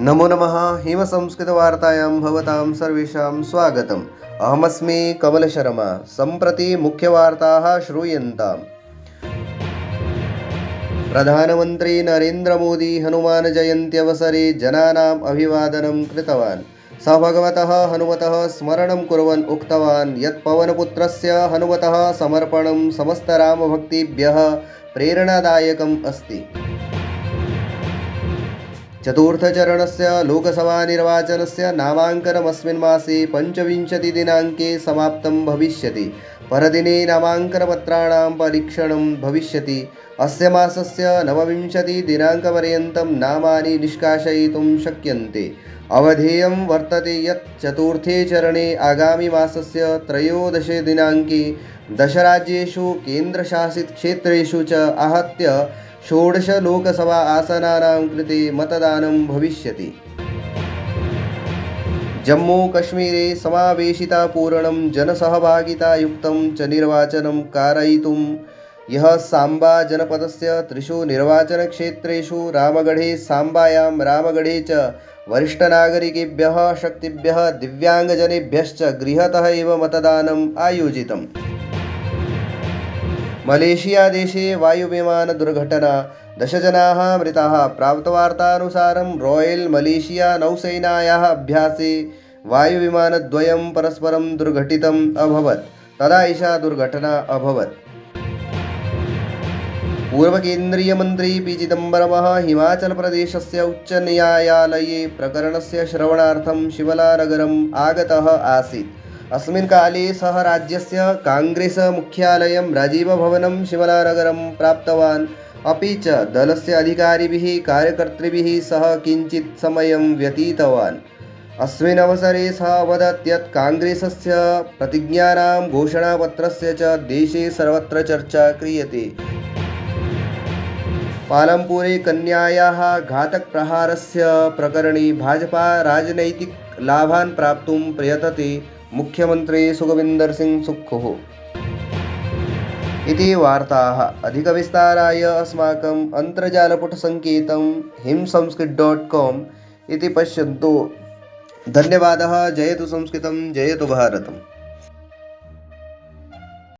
नमो नमः। हिमसंस्कृतवार्तायां भवतां सर्वेषां स्वागतम्। अहमस्मि कमलशर्मा। सम्प्रति मुख्यवार्ताः श्रूयन्ताम्। प्रधानमन्त्री नरेन्द्रमोदी हनुमानजयन्त्यवसरे जनानाम् अभिवादनं कृतवान्। स भगवतः हनुमतः स्मरणं कुर्वन् उक्तवान् यत् पवनपुत्रस्य हनुमतः समर्पणं समस्तरामभक्तेभ्यः प्रेरणादायकम् अस्ति। चतुर्थचरणस्य लोकसभानिर्वाचनस्य नामाङ्कनमस्मिन् मासे 25 समाप्तं भविष्यति। परदिने नामाङ्कनपत्राणां परीक्षणं भविष्यति। अस्य मासस्य 29 नामानि निष्कासयितुं शक्यन्ते। अवधेयं वर्तते यत् चतुर्थे चरणे आगामिमासस्य 13 10 राज्येषु केन्द्रशासितक्षेत्रेषु च आहत्य 16 लोकसभा आसनानां कृते मतदानं भविष्यति। जम्मूकश्मीरे समावेशितापूर्णं जनसहभागितायुक्तं च निर्वाचनं कारयितुं यः साम्बा जनपदस्य 3 निर्वाचनक्षेत्रेषु रामगढे, साम्बायां, रामगढे च वरिष्ठनागरिकेभ्यः, शक्तिभ्यः, दिव्याङ्गजनेभ्यश्च गृहतः एव मतदानम् आयोजितम्। मलेशिया देशे वायुविमानदुर्घटना 10 जनाः मृताः। प्राप्तवार्तानुसारं रॉयल मलेशिया नौसेनायाः अभ्यासे वायुविमानद्वयं परस्परं दुर्घटितम् अभवत्। तदा एषा दुर्घटना अभवत्। पूर्वकेन्द्रीयमन्त्री पी चिदम्बरमः हिमाचलप्रदेशस्य उच्चन्यायालये प्रकरणस्य श्रवणार्थं शिमलानगरम् आगतः आसीत्। अस्मिन् काले सः राज्यस्य काङ्ग्रेस् मुख्यालयं राजीवभवनं शिमलानगरं प्राप्तवान्। अपि च दलस्य अधिकारिभिः, कार्यकर्तृभिः सह किञ्चित् समयं व्यतीतवान्। अस्मिन् अवसरे सः अवदत् यत् काङ्ग्रेसस्य प्रतिज्ञानां घोषणापत्रस्य च देशे सर्वत्र चर्चा क्रियते। पालमपुरे कन्यायाः घातकप्रहारस्य प्रकरणे भाजपा राजनैतिकलाभान् प्राप्तुं प्रयतते। मुख्यमन्त्री सुखविन्दर सिंह सुक्खुः। इति वार्ताः। अधिकविस्ताराय अस्माकम् अन्तर्जालपुटसङ्केतं himsanskrit.com इति पश्यन्तु। धन्यवादः। जयतु संस्कृतं, जयतु भारतम्।